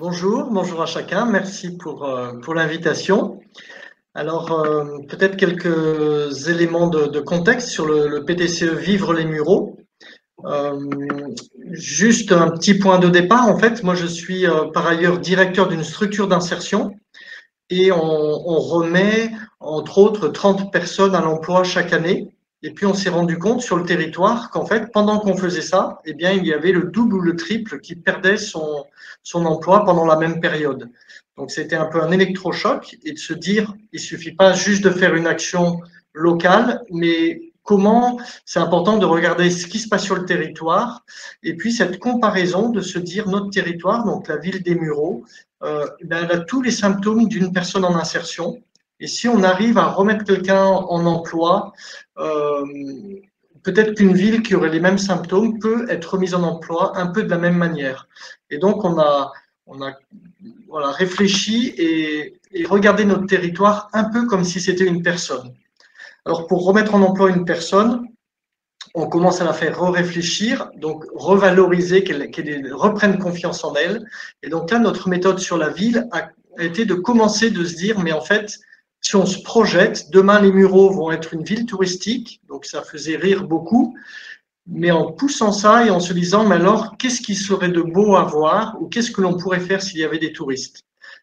Bonjour à chacun. Merci pour l'invitation. Alors, peut-être quelques éléments de contexte sur le PTCE Vivre les Mureaux. Euh, Juste un petit point de départ. En fait, moi, je suis par ailleurs directeur d'une structure d'insertion et on remet, entre autres, 30 personnes à l'emploi chaque année. Et puis, on s'est rendu compte sur le territoire qu'en fait, pendant qu'on faisait ça, eh bien, il y avait le double ou le triple qui perdait son emploi pendant la même période. Donc, c'était un peu un électrochoc et de se dire, il suffit pas juste de faire une action locale, mais comment c'est important de regarder ce qui se passe sur le territoire et puis cette comparaison de se dire notre territoire, donc la ville des Mureaux, elle a tous les symptômes d'une personne en insertion. Et si on arrive à remettre quelqu'un en emploi, euh, peut-être qu'une ville qui aurait les mêmes symptômes peut être remise en emploi un peu de la même manière. Et donc, on a voilà, réfléchi et regardé notre territoire un peu comme si c'était une personne. Alors, pour remettre en emploi une personne, on commence à la faire réfléchir, donc revaloriser, qu'elle reprenne confiance en elle. Et donc là, notre méthode sur la ville a été de commencer de se dire, mais en fait, si on se projette, demain les Mureaux vont être une ville touristique, donc ça faisait rire beaucoup, mais en poussant ça et en se disant, mais alors, qu'est-ce qui serait de beau à voir ou qu'est-ce que l'on pourrait faire s'il y avait des touristes?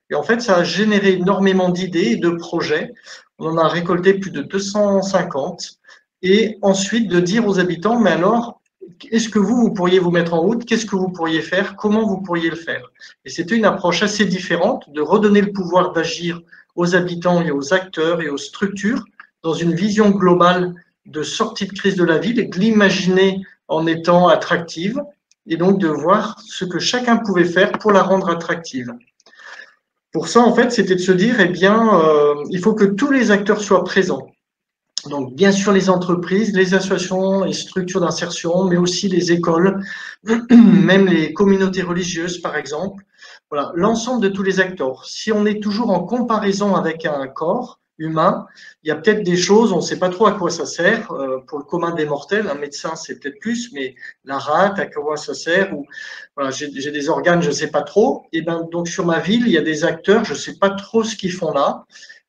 Et en fait, ça a généré énormément d'idées et de projets. On en a récolté plus de 250. Et ensuite, de dire aux habitants, mais alors, est-ce que vous pourriez vous mettre en route? Qu'est-ce que vous pourriez faire? Comment vous pourriez le faire? Et c'était une approche assez différente de redonner le pouvoir d'agir aux habitants et aux acteurs et aux structures dans une vision globale de sortie de crise de la ville et de l'imaginer en étant attractive et donc de voir ce que chacun pouvait faire pour la rendre attractive. Pour ça, en fait, c'était de se dire, eh bien, il faut que tous les acteurs soient présents. Donc, bien sûr, les entreprises, les associations et structures d'insertion, mais aussi les écoles, même les communautés religieuses, par exemple. Voilà, l'ensemble de tous les acteurs. Si on est toujours en comparaison avec un corps humain, il y a peut-être des choses, on ne sait pas trop à quoi ça sert. Pour le commun des mortels, un médecin, c'est peut-être plus, mais la rate, à quoi ça sert? Ou voilà, j'ai des organes, je ne sais pas trop. Et ben, donc sur ma ville, il y a des acteurs, je ne sais pas trop ce qu'ils font là.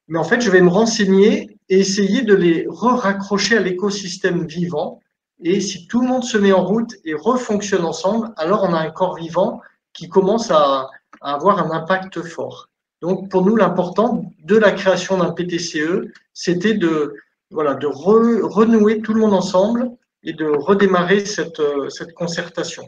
Mais en fait, je vais me renseigner et essayer de les raccrocher à l'écosystème vivant. Et si tout le monde se met en route et refonctionne ensemble, alors on a un corps vivant qui commence à avoir un impact fort. Donc, pour nous, l'important de la création d'un PTCE, c'était de, voilà, de renouer tout le monde ensemble et de redémarrer cette concertation.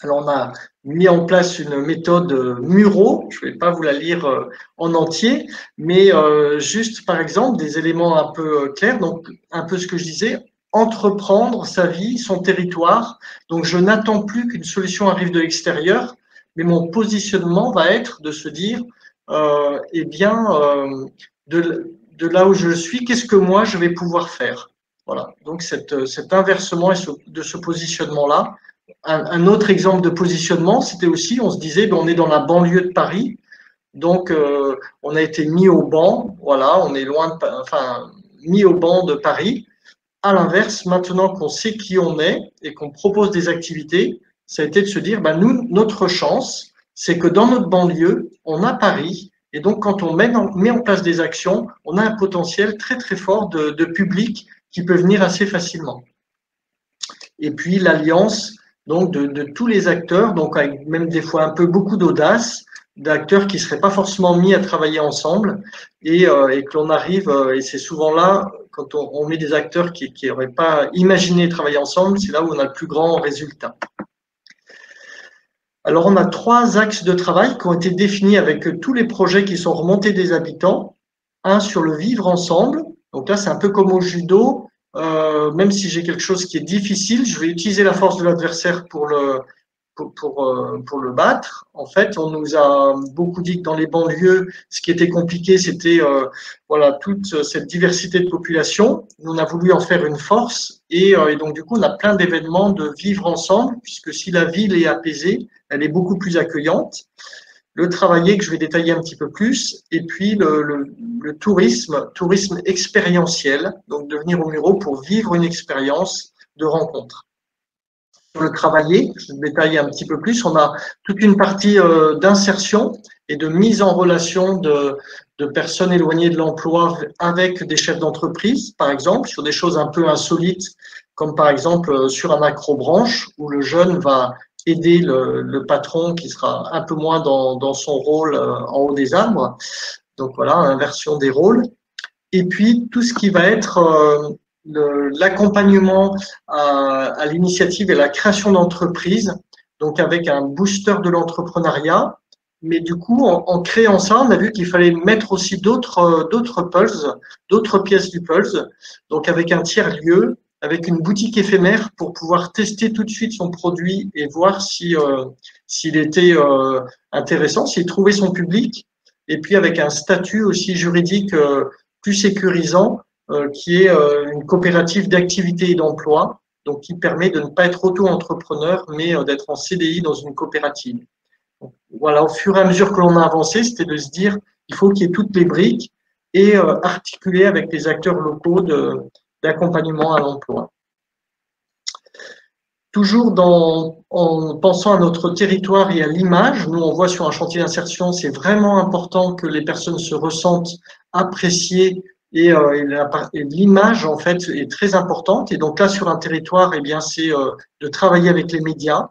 Alors, on a mis en place une méthode Muro. Je ne vais pas vous la lire en entier, mais juste, par exemple, des éléments un peu clairs. Donc, un peu ce que je disais, entreprendre sa vie, son territoire. Donc, je n'attends plus qu'une solution arrive de l'extérieur, mais mon positionnement va être de se dire, eh bien, de là où je suis, qu'est-ce que moi je vais pouvoir faire? Voilà. Donc, cet inversement et de ce positionnement-là, un autre exemple de positionnement, c'était aussi, on se disait, ben, on est dans la banlieue de Paris, donc on a été mis au banc, voilà, on est loin de, enfin, mis au banc de Paris. À l'inverse, maintenant qu'on sait qui on est et qu'on propose des activités, ça a été de se dire, ben, nous, notre chance, c'est que dans notre banlieue, on a Paris, et donc quand on met en place des actions, on a un potentiel très très fort de public qui peut venir assez facilement. Et puis l'alliance donc de tous les acteurs, donc avec même des fois un peu beaucoup d'audace, d'acteurs qui ne seraient pas forcément mis à travailler ensemble et que l'on arrive, et c'est souvent là, quand on met des acteurs qui n'auraient pas imaginé travailler ensemble, c'est là où on a le plus grand résultat. Alors on a 3 axes de travail qui ont été définis avec tous les projets qui sont remontés des habitants. Un sur le vivre ensemble, donc là c'est un peu comme au judo, même si j'ai quelque chose qui est difficile, je vais utiliser la force de l'adversaire pour le battre. En fait, on nous a beaucoup dit que dans les banlieues, ce qui était compliqué, c'était voilà toute cette diversité de population. On a voulu en faire une force et donc du coup, on a plein d'événements de vivre ensemble, puisque si la ville est apaisée, elle est beaucoup plus accueillante. Le travailler que je vais détailler un petit peu plus, et puis le tourisme expérientiel, donc de venir au Muro pour vivre une expérience de rencontre. le travailler, je vais détailler un petit peu plus. On a toute une partie d'insertion et de mise en relation de personnes éloignées de l'emploi avec des chefs d'entreprise, par exemple, sur des choses un peu insolites, comme par exemple sur un acrobranche, où le jeune va aider le patron qui sera un peu moins dans son rôle en haut des arbres. Donc voilà, inversion des rôles. Et puis tout ce qui va être l'accompagnement à l'initiative et la création d'entreprises, donc avec un booster de l'entrepreneuriat. Mais du coup, en créant ça, on a vu qu'il fallait mettre aussi d'autres puzzles, d'autres pièces du puzzle, donc avec un tiers-lieu, avec une boutique éphémère pour pouvoir tester tout de suite son produit et voir s'il était intéressant, s'il trouvait son public, et puis avec un statut aussi juridique plus sécurisant, qui est une coopérative d'activité et d'emploi, donc qui permet de ne pas être auto-entrepreneur, mais d'être en CDI dans une coopérative. Donc, voilà, au fur et à mesure que l'on a avancé, c'était de se dire il faut qu'il y ait toutes les briques et articuler avec les acteurs locaux d'accompagnement à l'emploi. Toujours en pensant à notre territoire et à l'image, nous on voit sur un chantier d'insertion, c'est vraiment important que les personnes se ressentent appréciées et l'image en fait est très importante. Et donc là sur un territoire, eh bien c'est de travailler avec les médias,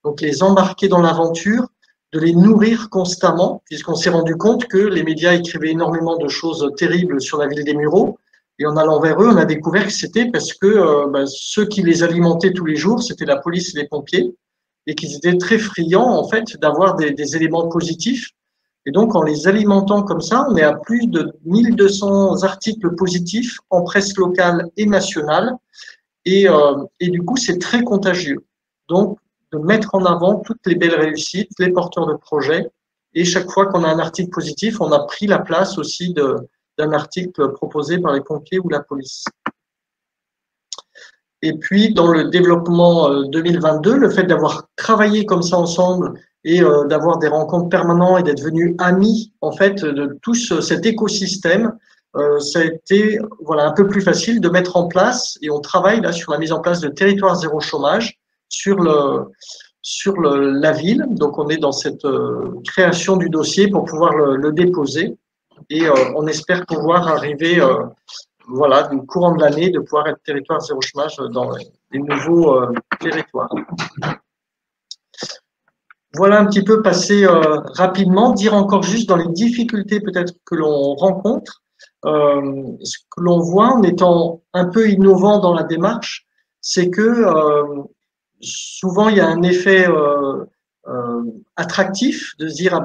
donc les embarquer dans l'aventure, de les nourrir constamment, puisqu'on s'est rendu compte que les médias écrivaient énormément de choses terribles sur la ville des Mureaux. Et en allant vers eux, on a découvert que c'était parce que ceux qui les alimentaient tous les jours, c'était la police et les pompiers, et qu'ils étaient très friands en fait d'avoir des éléments positifs. Et donc, en les alimentant comme ça, on est à plus de 1200 articles positifs en presse locale et nationale. Et du coup, c'est très contagieux. Donc, de mettre en avant toutes les belles réussites, les porteurs de projets. Et chaque fois qu'on a un article positif, on a pris la place aussi d'un article proposé par les pompiers ou la police. Et puis, dans le développement 2022, le fait d'avoir travaillé comme ça ensemble et d'avoir des rencontres permanentes et d'être venus amis, en fait, de tout cet écosystème, ça a été voilà, un peu plus facile de mettre en place, et on travaille là sur la mise en place de territoire zéro chômage sur la ville. Donc, on est dans cette création du dossier pour pouvoir le déposer. Et on espère pouvoir arriver, voilà, du courant de l'année, de pouvoir être territoire zéro chômage dans les nouveaux territoires. Voilà un petit peu passé rapidement, dire encore juste dans les difficultés peut-être que l'on rencontre, ce que l'on voit en étant un peu innovant dans la démarche, c'est que souvent il y a un effet attractif de se dire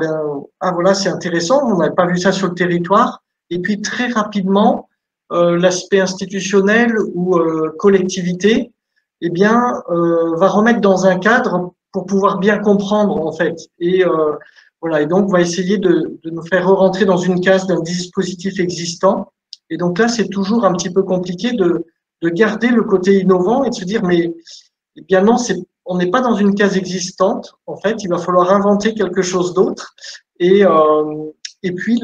ah voilà c'est intéressant, on n'avait pas vu ça sur le territoire, et puis très rapidement l'aspect institutionnel ou collectivité eh bien va remettre dans un cadre pour pouvoir bien comprendre en fait, et voilà, et donc on va essayer de nous faire rentrer dans une case d'un dispositif existant, et donc là c'est toujours un petit peu compliqué de garder le côté innovant et de se dire mais eh bien non, on n'est pas dans une case existante. En fait, il va falloir inventer quelque chose d'autre. Et puis,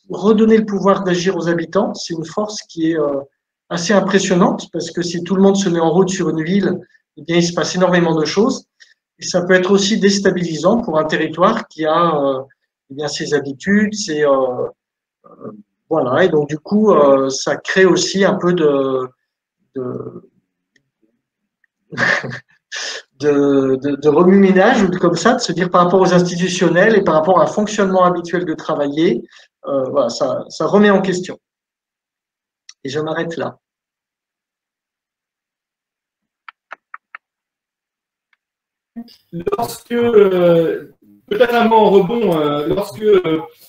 redonner le pouvoir d'agir aux habitants, c'est une force qui est assez impressionnante parce que si tout le monde se met en route sur une ville, eh bien, il se passe énormément de choses. Et ça peut être aussi déstabilisant pour un territoire qui a eh bien, ses habitudes, voilà. Et donc, du coup, ça crée aussi un peu de remue-ménage ou comme ça, de se dire par rapport aux institutionnels et par rapport à un fonctionnement habituel de travailler, voilà, ça remet en question. Et je m'arrête là. Lorsque, peut-être un mot en rebond, lorsque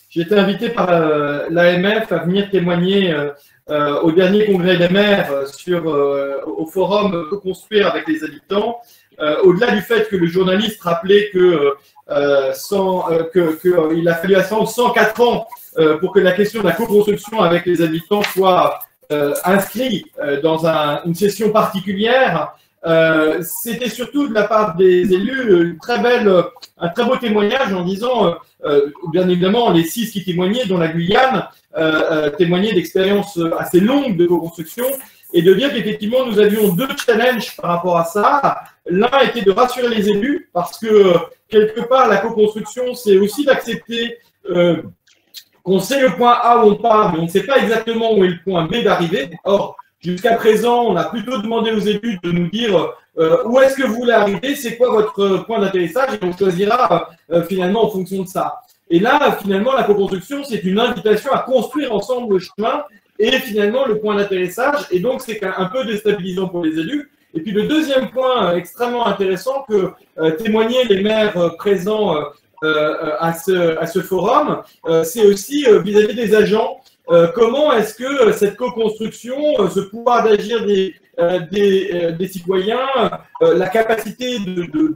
j'ai été invité par l'AMF à venir témoigner au dernier congrès des maires au forum Co-construire avec les habitants, au-delà du fait que le journaliste rappelait qu'il a fallu attendre 104 ans pour que la question de la co-construction avec les habitants soit inscrite dans une session particulière, c'était surtout de la part des élus un très beau témoignage en disant, bien évidemment, les 6 qui témoignaient, dont la Guyane, témoignaient d'expériences assez longues de co-construction et de dire qu'effectivement, nous avions deux challenges par rapport à ça. L'un était de rassurer les élus, parce que quelque part, la co-construction, c'est aussi d'accepter qu'on sait le point A où on part, mais on ne sait pas exactement où est le point B d'arrivée. Or, jusqu'à présent, on a plutôt demandé aux élus de nous dire où est-ce que vous voulez arriver, c'est quoi votre point d'atterrissage, et on choisira finalement en fonction de ça. Et là, finalement, la co-construction, c'est une invitation à construire ensemble le chemin et finalement le point d'atterrissage. Et donc, c'est un peu déstabilisant pour les élus. Et puis, le deuxième point extrêmement intéressant que témoignaient les maires présents à ce forum, c'est aussi vis-à-vis des agents. Comment est-ce que cette co-construction, ce pouvoir d'agir des citoyens, la capacité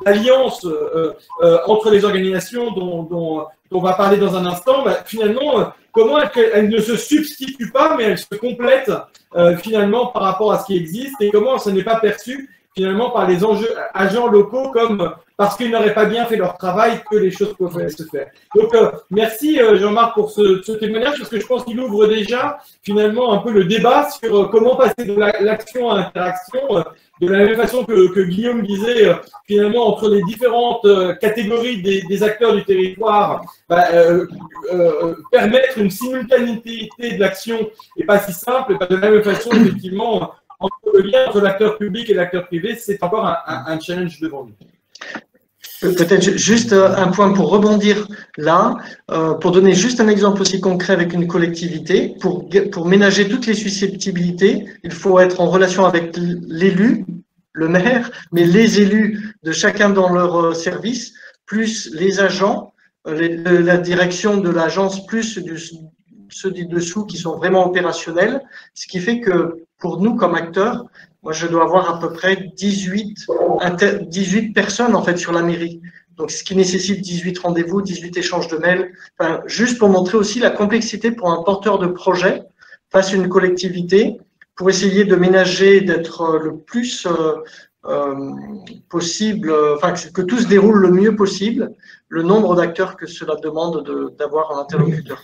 d'alliance entre les organisations dont on va parler dans un instant, finalement, comment elle ne se substitue pas, mais elle se complète finalement par rapport à ce qui existe, et comment ça n'est pas perçu finalement par les agents locaux comme parce qu'ils n'auraient pas bien fait leur travail que les choses pouvaient se faire. Donc, merci Jean-Marc pour ce témoignage, parce que je pense qu'il ouvre déjà finalement un peu le débat sur comment passer de l'action à l'interaction, de la même façon que Guillaume disait, finalement, entre les différentes catégories des acteurs du territoire, permettre une simultanéité de l'action n'est pas si simple. De la même façon, effectivement, entre le lien entre l'acteur public et l'acteur privé, c'est encore un challenge devant nous. Peut-être juste un point pour rebondir là, pour donner juste un exemple aussi concret avec une collectivité. Pour ménager toutes les susceptibilités, il faut être en relation avec l'élu, le maire, mais les élus de chacun dans leur service, plus les agents, la direction de l'agence, plus ceux du dessous qui sont vraiment opérationnels, ce qui fait que pour nous comme acteurs, moi je dois avoir à peu près 18 personnes en fait sur la mairie. Donc ce qui nécessite 18 rendez-vous, 18 échanges de mails, enfin, juste pour montrer aussi la complexité pour un porteur de projet face à une collectivité, pour essayer de ménager, d'être le plus possible, enfin que tout se déroule le mieux possible, le nombre d'acteurs que cela demande d'avoir un interlocuteur.